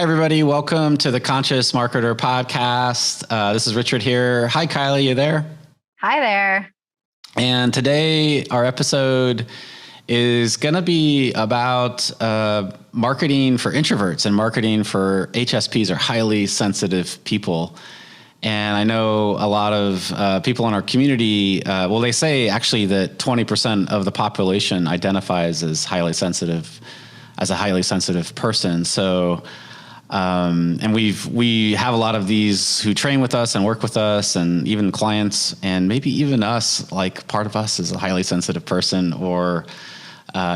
Hi, everybody. Welcome to the Conscious Marketer podcast. This is Richard here. Hi, Kylie. You there? Hi there. And today our episode is going to be about marketing for introverts and marketing for HSPs, or highly sensitive people. And I know a lot of people in our community, they say actually that 20% of the population identifies as a highly sensitive person. So, and we have a lot of these who train with us and work with us, and even clients, and maybe even us, like part of us is a highly sensitive person or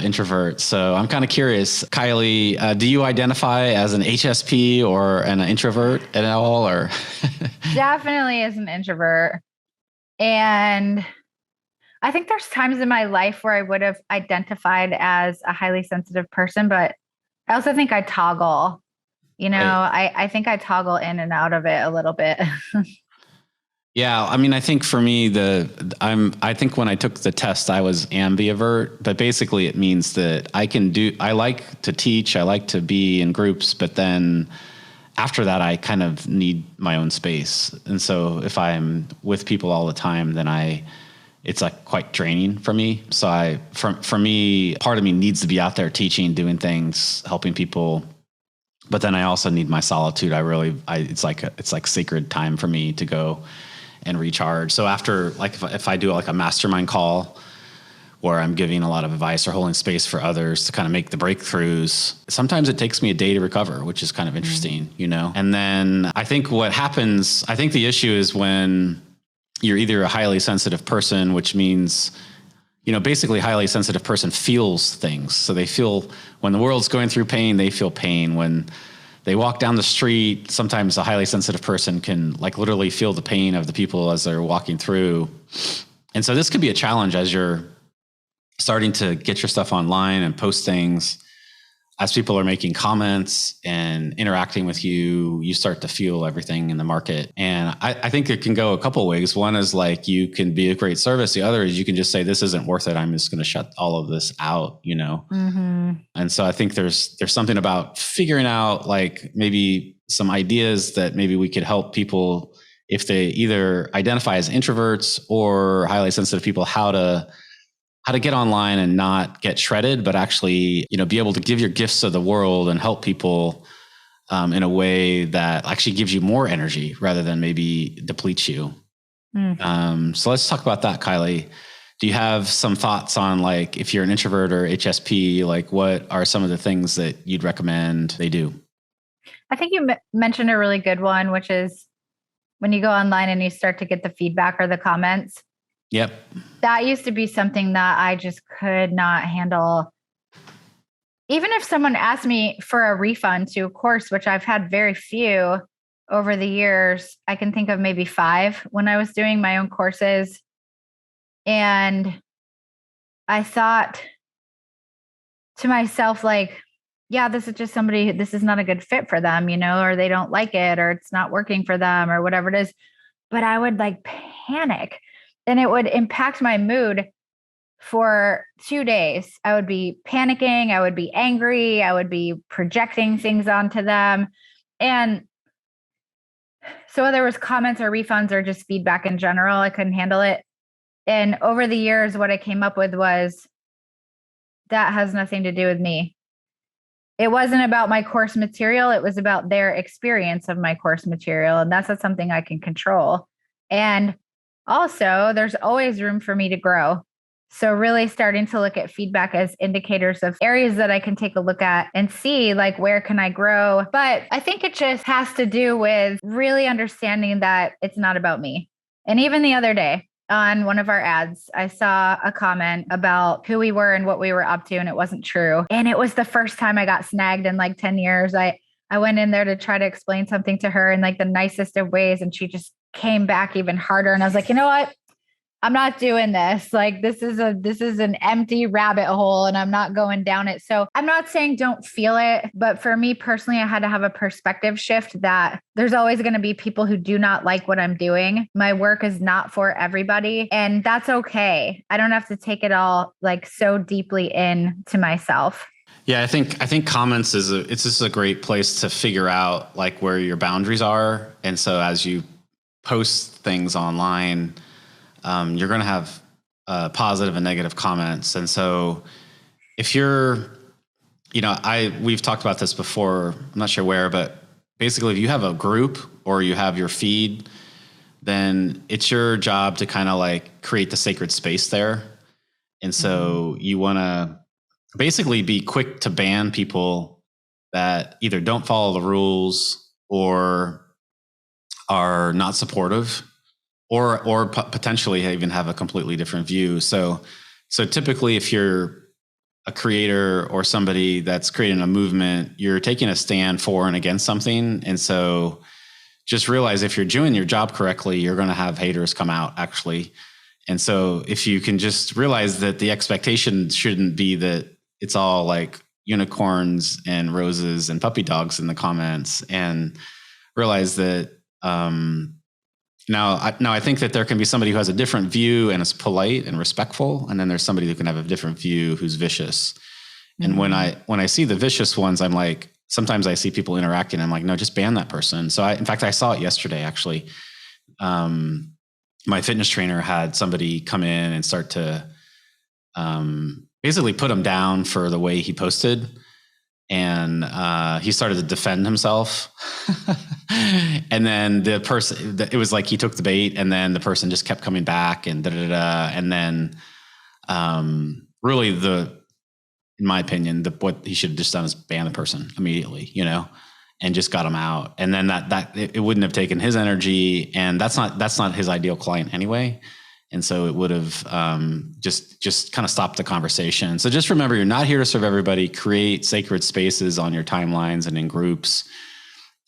introvert. So I'm kind of curious, Kylie, do you identify as an HSP or an introvert at all, or? Definitely as an introvert. And I think there's times in my life where I would have identified as a highly sensitive person, but I also think I toggle, right. I think I toggle in and out of it a little bit. Yeah. I mean, I think for me, I think when I took the test, I was ambivert, but basically it means that I like to teach, I like to be in groups, but then after that, I kind of need my own space. And so if I'm with people all the time, then it's like quite draining for me. So for me, part of me needs to be out there teaching, doing things, helping people. But then I also need my solitude. It's like sacred time for me to go and recharge. So after, like, if I do like a mastermind call where I'm giving a lot of advice or holding space for others to kind of make the breakthroughs, sometimes it takes me a day to recover, which is kind of interesting, And then I think the issue is when you're either a highly sensitive person, which means, basically highly sensitive person feels things. So they feel when the world's going through pain, they feel pain. When they walk down the street, sometimes a highly sensitive person can like literally feel the pain of the people as they're walking through. And so this could be a challenge as you're starting to get your stuff online and post things. As people are making comments and interacting with you, you start to feel everything in the market. And I think it can go a couple of ways. One is like, you can be a great service. The other is you can just say, this isn't worth it. I'm just going to shut all of this out, Mm-hmm. And so I think there's something about figuring out like maybe some ideas that maybe we could help people if they either identify as introverts or highly sensitive people, how to get online and not get shredded, but actually, be able to give your gifts to the world and help people in a way that actually gives you more energy rather than maybe depletes you. So let's talk about that, Kylie. Do you have some thoughts on, like, if you're an introvert or HSP, like what are some of the things that you'd recommend they do? I think you mentioned a really good one, which is when you go online and you start to get the feedback or the comments. Yep. That used to be something that I just could not handle. Even if someone asked me for a refund to a course, which I've had very few over the years, I can think of maybe 5 when I was doing my own courses. And I thought to myself, like, yeah, this is just somebody, this is not a good fit for them, or they don't like it, or it's not working for them, or whatever it is. But I would like panic. And it would impact my mood for 2 days. I would be panicking. I would be angry. I would be projecting things onto them. And so whether it was comments or refunds or just feedback in general, I couldn't handle it. And over the years, what I came up with was that has nothing to do with me. It wasn't about my course material. It was about their experience of my course material. And that's not something I can control. And also, there's always room for me to grow. So really starting to look at feedback as indicators of areas that I can take a look at and see, like, where can I grow? But I think it just has to do with really understanding that it's not about me. And even the other day on one of our ads, I saw a comment about who we were and what we were up to, and it wasn't true. And it was the first time I got snagged in like 10 years. I went in there to try to explain something to her in like the nicest of ways, and she just came back even harder. And I was like, you know what? I'm not doing this. Like, this is an empty rabbit hole and I'm not going down it. So I'm not saying don't feel it, but for me personally, I had to have a perspective shift that there's always going to be people who do not like what I'm doing. My work is not for everybody, and that's okay. I don't have to take it all like so deeply in to myself. Yeah, I think comments it's just a great place to figure out like where your boundaries are. And so as you post things online, you're going to have positive and negative comments. And so if you're, we've talked about this before, I'm not sure where, but basically if you have a group or you have your feed, then it's your job to kind of like create the sacred space there. And so you want to basically be quick to ban people that either don't follow the rules or are not supportive or potentially even have a completely different view. So typically if you're a creator or somebody that's creating a movement, you're taking a stand for and against something. And so just realize if you're doing your job correctly, you're going to have haters come out actually. And so if you can just realize that the expectation shouldn't be that it's all like unicorns and roses and puppy dogs in the comments, and realize that now I think that there can be somebody who has a different view and is polite and respectful, and then there's somebody who can have a different view who's vicious. And when I see the vicious ones, I'm like, sometimes I see people interacting, I'm like, no, just ban that person. So in fact, I saw it yesterday actually. My fitness trainer had somebody come in and start to basically put him down for the way he posted. And he started to defend himself. And then the person, it was like he took the bait, and then the person just kept coming back and and then really in my opinion, what he should have just done is ban the person immediately, and just got him out. And then it wouldn't have taken his energy, and that's not his ideal client anyway. And so it would have just kind of stopped the conversation. So just remember, you're not here to serve everybody. Create sacred spaces on your timelines and in groups.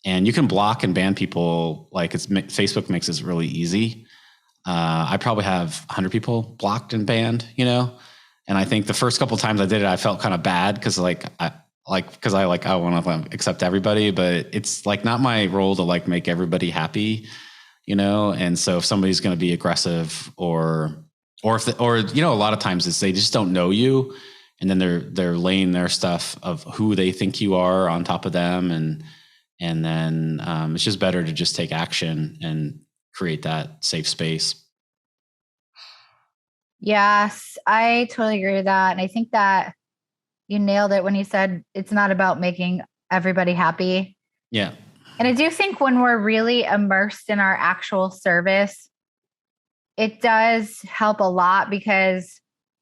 And you can block and ban people. Like Facebook makes this really easy. I probably have 100 people blocked and banned, And I think the first couple of times I did it, I felt kind of bad because I want to accept everybody, but it's like not my role to like make everybody happy. And so if somebody's going to be aggressive or a lot of times it's they just don't know you, and then they're laying their stuff of who they think you are on top of them, and then it's just better to just take action and create that safe space. Yes, I totally agree with that. And I think that you nailed it when you said it's not about making everybody happy. Yeah. And I do think when we're really immersed in our actual service, it does help a lot, because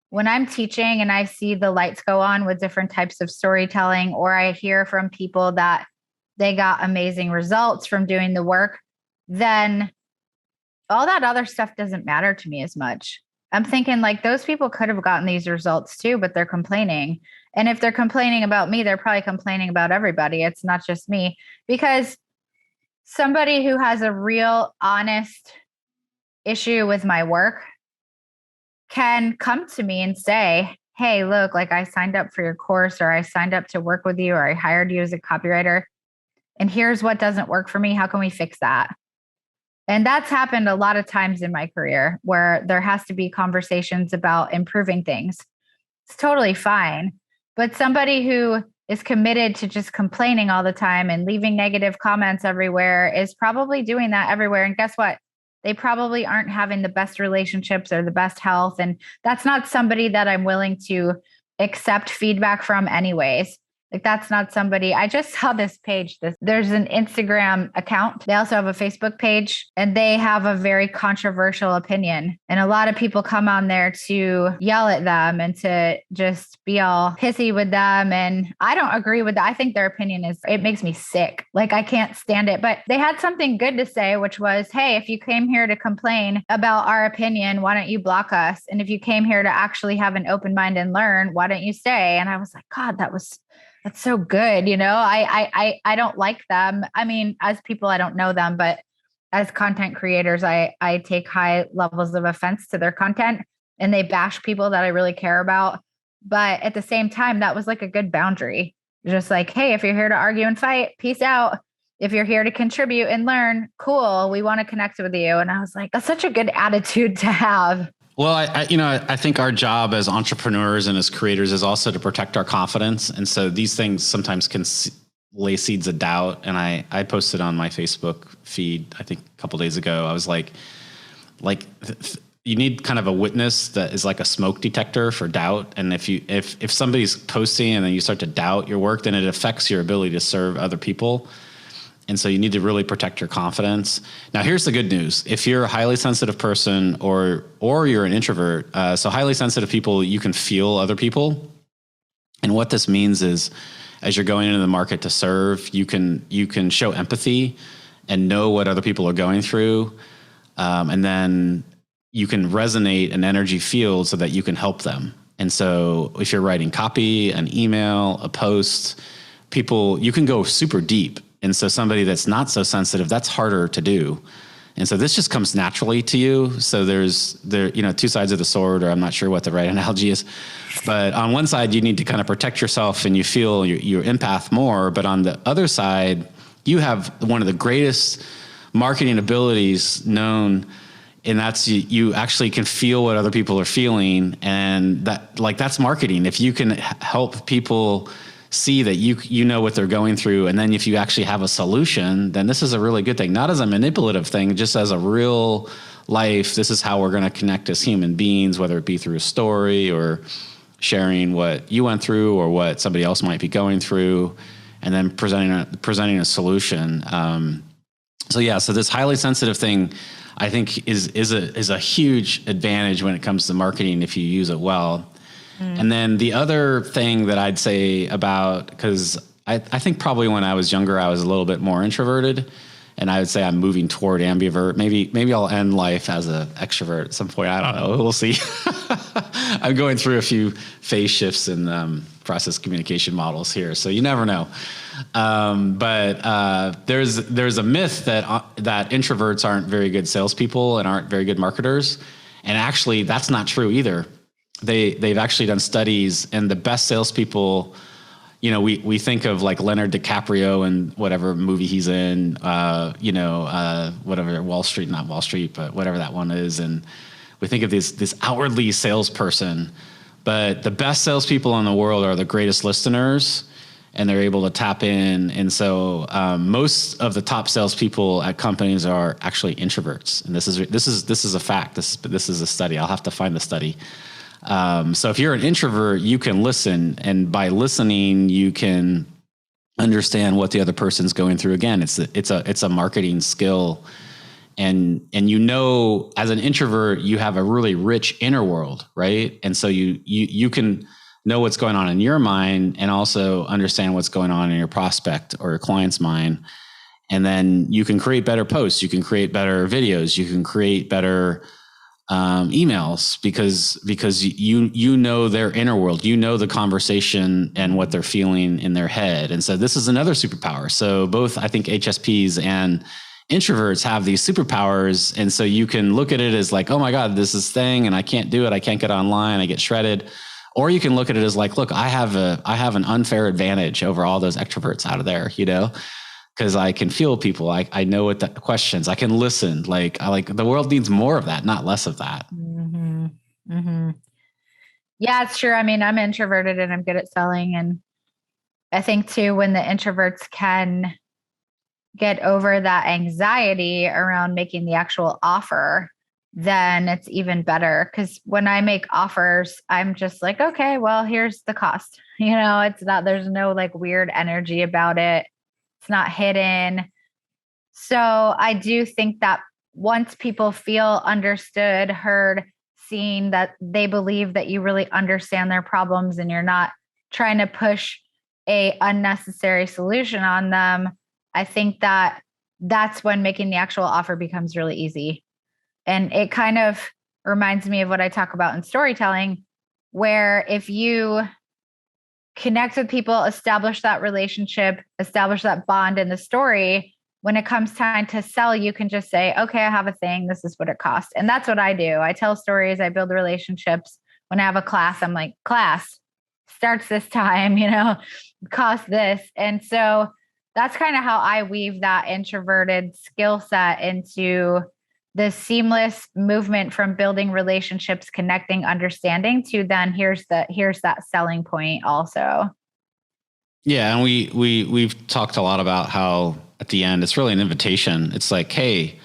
when I'm teaching and I see the lights go on with different types of storytelling, or I hear from people that they got amazing results from doing the work, then all that other stuff doesn't matter to me as much. I'm thinking like those people could have gotten these results too, but they're complaining. And if they're complaining about me, they're probably complaining about everybody. It's not just me, because somebody who has a real honest issue with my work can come to me and say, hey, look, like I signed up for your course, or I signed up to work with you, or I hired you as a copywriter, and here's what doesn't work for me. How can we fix that? And that's happened a lot of times in my career, where there has to be conversations about improving things. It's totally fine. But somebody who is committed to just complaining all the time and leaving negative comments everywhere is probably doing that everywhere. And guess what? They probably aren't having the best relationships or the best health. And that's not somebody that I'm willing to accept feedback from anyways. Like that's not somebody. I just saw this page. There's an Instagram account. They also have a Facebook page, and they have a very controversial opinion. And a lot of people come on there to yell at them and to just be all pissy with them. And I don't agree with that. I think their opinion it makes me sick. Like I can't stand it. But they had something good to say, which was, hey, if you came here to complain about our opinion, why don't you block us? And if you came here to actually have an open mind and learn, why don't you stay? And I was like, God, that's so good. I don't like them. I mean, as people, I don't know them, but as content creators, I take high levels of offense to their content, and they bash people that I really care about. But at the same time, that was like a good boundary. Just like, hey, if you're here to argue and fight, peace out. If you're here to contribute and learn, cool. We want to connect with you. And I was like, that's such a good attitude to have. Well, I think our job as entrepreneurs and as creators is also to protect our confidence. And so these things sometimes can lay seeds of doubt. And I posted on my Facebook feed, I think a couple of days ago, I was like you need kind of a witness that is like a smoke detector for doubt. And if somebody's posting and then you start to doubt your work, then it affects your ability to serve other people. And so you need to really protect your confidence. Now, here's the good news. If you're a highly sensitive person or you're an introvert, so highly sensitive people, you can feel other people. And what this means is as you're going into the market to serve, you can show empathy and know what other people are going through. And then you can resonate an energy field so that you can help them. And so if you're writing copy, an email, a post, you can go super deep. And so somebody that's not so sensitive, that's harder to do. And so this just comes naturally to you. So there's two sides of the sword, or I'm not sure what the right analogy is. But on one side, you need to kind of protect yourself and you feel your empath more. But on the other side, you have one of the greatest marketing abilities known. And that's you actually can feel what other people are feeling. And that's marketing. If you can help people see that you know what they're going through, and then if you actually have a solution, then this is a really good thing, not as a manipulative thing, just as a real life. This is how we're going to connect as human beings, whether it be through a story or sharing what you went through or what somebody else might be going through, and then presenting a solution. So this highly sensitive thing, I think is a huge advantage when it comes to marketing if you use it well. And then the other thing that I'd say about, because I think probably when I was younger, I was a little bit more introverted, and I would say I'm moving toward ambivert. Maybe I'll end life as an extrovert at some point. I don't know. We'll see. I'm going through a few phase shifts in process communication models here, so you never know. But there's a myth that introverts aren't very good salespeople and aren't very good marketers, and actually that's not true either. They've actually done studies, and the best salespeople, we think of like Leonardo DiCaprio and whatever movie he's in, whatever not Wall Street, but whatever that one is. And we think of this outwardly salesperson, but the best salespeople in the world are the greatest listeners, and they're able to tap in. And so most of the top salespeople at companies are actually introverts. And this is a fact. This is a study. I'll have to find the study. So if you're an introvert, you can listen, and by listening, you can understand what the other person's going through. Again, it's a marketing skill, and as an introvert, you have a really rich inner world, right? And so you can know what's going on in your mind, and also understand what's going on in your prospect or your client's mind. And then you can create better posts, you can create better videos, you can create better emails because you know their inner world, you know the conversation and what they're feeling in their head. And so this is another superpower. So both, I think, HSPs and introverts have these superpowers. And so you can look at it as like, oh my God, this is thing, and I can't do it. I can't get online. I get shredded. Or you can look at it as like, look, I have an unfair advantage over all those extroverts out of there, because I can feel people. I know what the questions. I can listen. The world needs more of that, not less of that. Mm-hmm. Mm-hmm. Yeah, it's true. I mean, I'm introverted and I'm good at selling. And I think too, when the introverts can get over that anxiety around making the actual offer, then it's even better. Because when I make offers, I'm just like, okay, well, here's the cost. There's no like weird energy about it. It's not hidden. So I do think that once people feel understood, heard, seen, that they believe that you really understand their problems and you're not trying to push a unnecessary solution on them, I think that that's when making the actual offer becomes really easy. And it kind of reminds me of what I talk about in storytelling, where if you connect with people, establish that relationship, establish that bond in the story, when it comes time to sell, you can just say, okay, I have a thing. This is what it costs. And that's what I do. I tell stories. I build relationships. When I have a class, I'm like, class starts this time, cost this. And so that's kind of how I weave that introverted skill set into the seamless movement from building relationships, connecting, understanding to then here's that selling point also. Yeah. And we've talked a lot about how at the end, it's really an invitation. It's like, hey,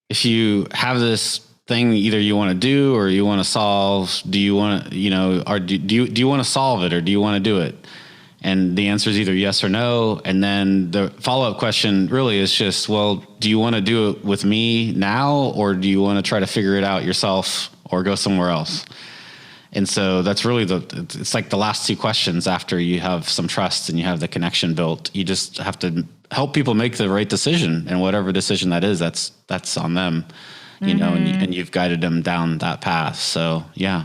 if you have this thing either you want to do or you want to solve, do you want to, or do you want to solve it or do you want to do it? And the answer is either yes or no. And then the follow-up question really is just, well, do you want to do it with me now, or do you want to try to figure it out yourself or go somewhere else? And so that's really it's like the last two questions after you have some trust and you have the connection built. You just have to help people make the right decision, and whatever decision that is, that's on them, and you've guided them down that path. So yeah.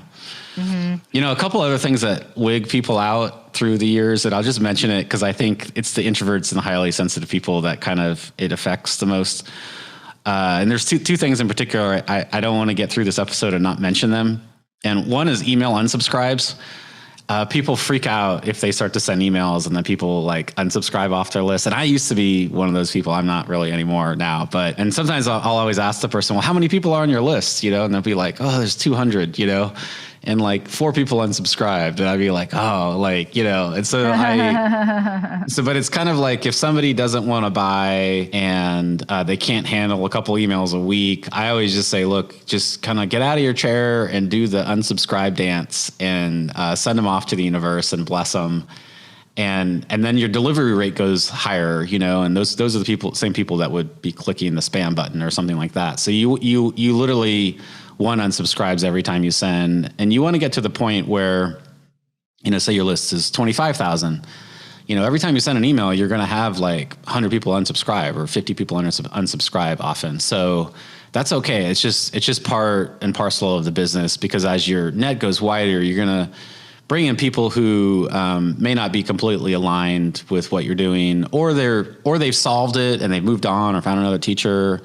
A couple other things that wig people out through the years, and I'll just mention it because I think it's the introverts and the highly sensitive people that kind of it affects the most. And there's two things in particular. I don't want to get through this episode and not mention them. And one is email unsubscribes. People freak out if they start to send emails and then people like unsubscribe off their list. And I used to be one of those people. I'm not really anymore now, and sometimes I'll always ask the person, well, how many people are on your list? And they'll be like, oh, there's 200, and like 4 people unsubscribed. And I'd be like, oh, and so but it's kind of like if somebody doesn't want to buy and they can't handle a couple emails a week, I always just say, look, just kind of get out of your chair and do the unsubscribe dance and send them off to the universe and bless them. And then your delivery rate goes higher, and those are the same people that would be clicking the spam button or something like that. So you literally one unsubscribes every time you send, and you want to get to the point where, say your list is 25,000, every time you send an email, you're going to have like 100 people unsubscribe or 50 people unsubscribe often. So that's okay. It's just part and parcel of the business, because as your net goes wider, you're going to bring in people who may not be completely aligned with what you're doing, or they've solved it and they've moved on or found another teacher,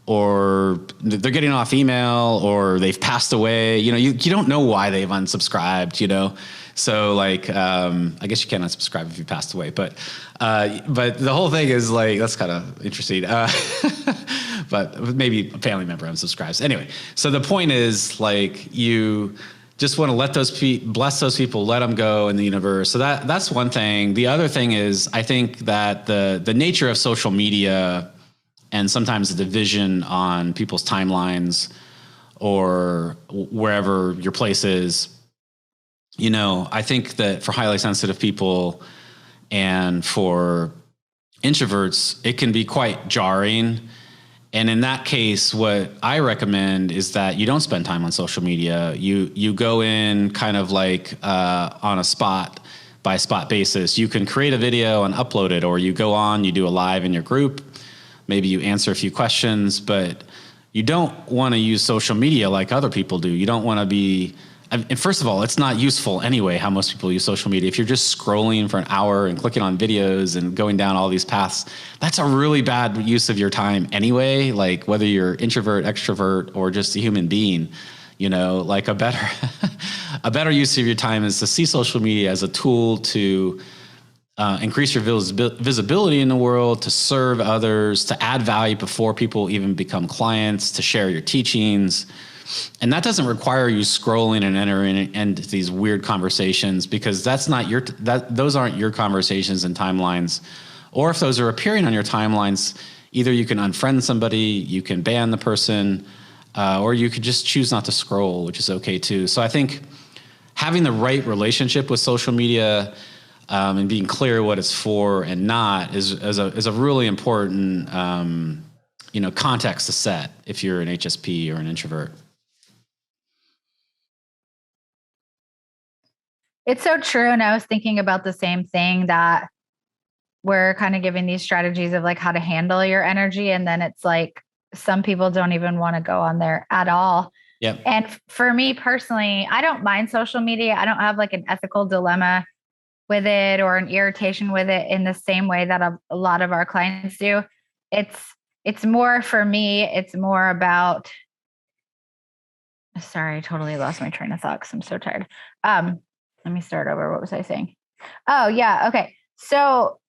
or they're getting off email, or they've passed away. You don't know why they've unsubscribed, So like, I guess you can't unsubscribe if you passed away, but the whole thing is like, that's kind of interesting. But maybe a family member unsubscribes. Anyway, so the point is like, you just want to let bless those people, let them go in the universe. So that's one thing. The other thing is, I think that the nature of social media and sometimes the division on people's timelines or wherever your place is, I think that for highly sensitive people and for introverts, it can be quite jarring. And in that case, what I recommend is that you don't spend time on social media. You go in kind of like on a spot by spot basis. You can create a video and upload it, or you go on, you do a live in your group. Maybe you answer a few questions, but you don't want to use social media like other people do. You don't want to be, and first of all, it's not useful anyway, how most people use social media. If you're just scrolling for an hour and clicking on videos and going down all these paths, that's a really bad use of your time anyway. Like whether you're introvert, extrovert, or just a human being, like a better use of your time is to see social media as a tool to increase your visibility in the world, to serve others, to add value before people even become clients, to share your teachings. And that doesn't require you scrolling and entering into these weird conversations, because those aren't your conversations and timelines. Or if those are appearing on your timelines, either you can unfriend somebody, you can ban the person, or you could just choose not to scroll, which is okay too. So I think having the right relationship with social media and being clear what it's for and not is a really important context to set if you're an HSP or an introvert. It's so true. And I was thinking about the same thing, that we're kind of giving these strategies of like how to handle your energy. And then it's like, some people don't even want to go on there at all. Yep. And for me personally, I don't mind social media. I don't have like an ethical dilemma with it or an irritation with it in the same way that a lot of our clients do. It's more for me, it's more about, sorry, I totally lost my train of thought because I'm so tired. Let me start over. What was I saying? Oh yeah. Okay. So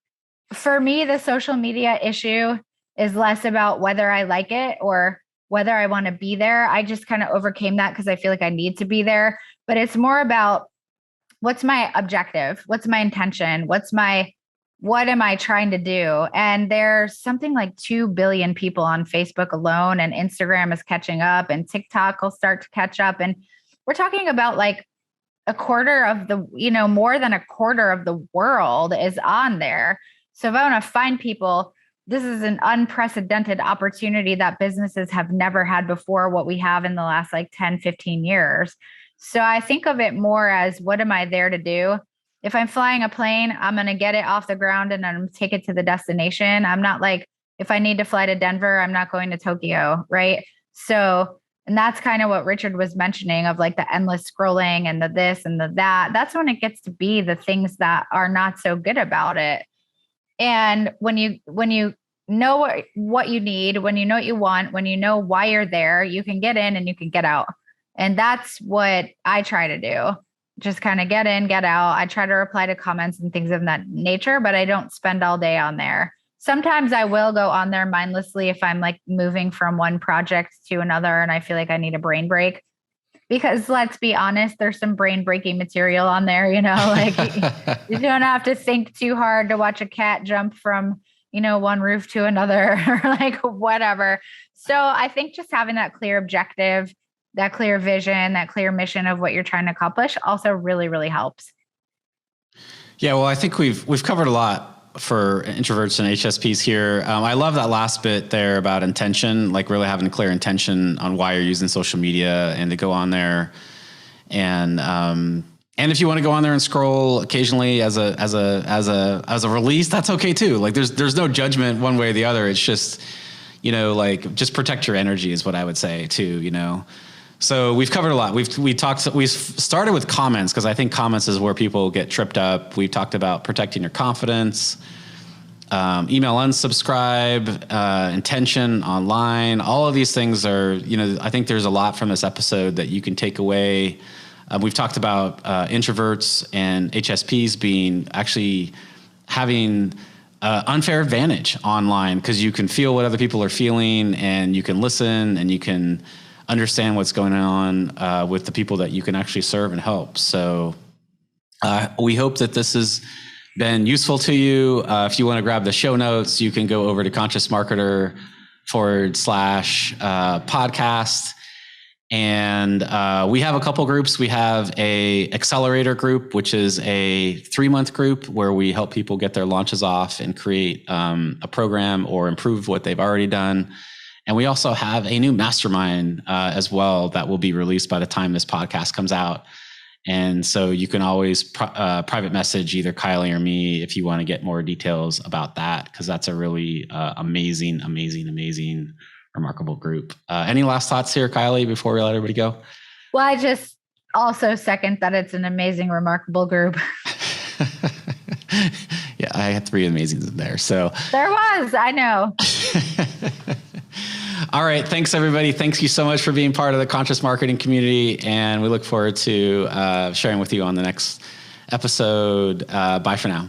for me, the social media issue is less about whether I like it or whether I want to be there. I just kind of overcame that because I feel like I need to be there. But it's more about what's my objective? What's my intention? What am I trying to do? And there's something like 2 billion people on Facebook alone, and Instagram is catching up, and TikTok will start to catch up. And we're talking about like a quarter of the, more than a quarter of the world is on there. So if I want to find people, this is an unprecedented opportunity that businesses have never had before, what we have in the last like 10, 15 years. So I think of it more as, what am I there to do? If I'm flying a plane, I'm going to get it off the ground and then take it to the destination. I'm not like, if I need to fly to Denver, I'm not going to Tokyo, right? So, and that's kind of what Richard was mentioning of like the endless scrolling and the this and the that. That's when it gets to be the things that are not so good about it. And when you know what you need, when you know what you want, when you know why you're there, you can get in and you can get out. And that's what I try to do. Just kind of get in, get out. I try to reply to comments and things of that nature, but I don't spend all day on there. Sometimes I will go on there mindlessly if I'm like moving from one project to another and I feel like I need a brain break. Because let's be honest, there's some brain breaking material on there, like you don't have to think too hard to watch a cat jump from, one roof to another or like whatever. So I think just having that clear objective, that clear vision, that clear mission of what you're trying to accomplish also really, really helps. Yeah, well, I think we've covered a lot for introverts and HSPs here. I love that last bit there about intention, like really having a clear intention on why you're using social media, and to go on there and if you want to go on there and scroll occasionally as a release, that's okay too. Like there's no judgment one way or the other. It's just, like just protect your energy is what I would say too, So we've covered a lot. We've started with comments because I think comments is where people get tripped up. We talked about protecting your confidence, email unsubscribe, intention online. All of these things are, I think there's a lot from this episode that you can take away. We've talked about introverts and HSPs being actually having unfair advantage online because you can feel what other people are feeling, and you can listen, and you can understand what's going on with the people that you can actually serve and help. So we hope that this has been useful to you. If you want to grab the show notes, you can go over to consciousmarketer.com/podcast. And we have a couple groups. We have a accelerator group, which is a 3-month group where we help people get their launches off and create a program or improve what they've already done. And we also have a new mastermind as well that will be released by the time this podcast comes out. And so you can always private message either Kylie or me if you want to get more details about that, because that's a really amazing, remarkable group. Any last thoughts here, Kylie, before we let everybody go? Well, I just also second that it's an amazing, remarkable group. Yeah, I had 3 amazings in there. So there was, I know. All right. Thanks, everybody. Thank you so much for being part of the Conscious Marketing community. And we look forward to sharing with you on the next episode. Bye for now.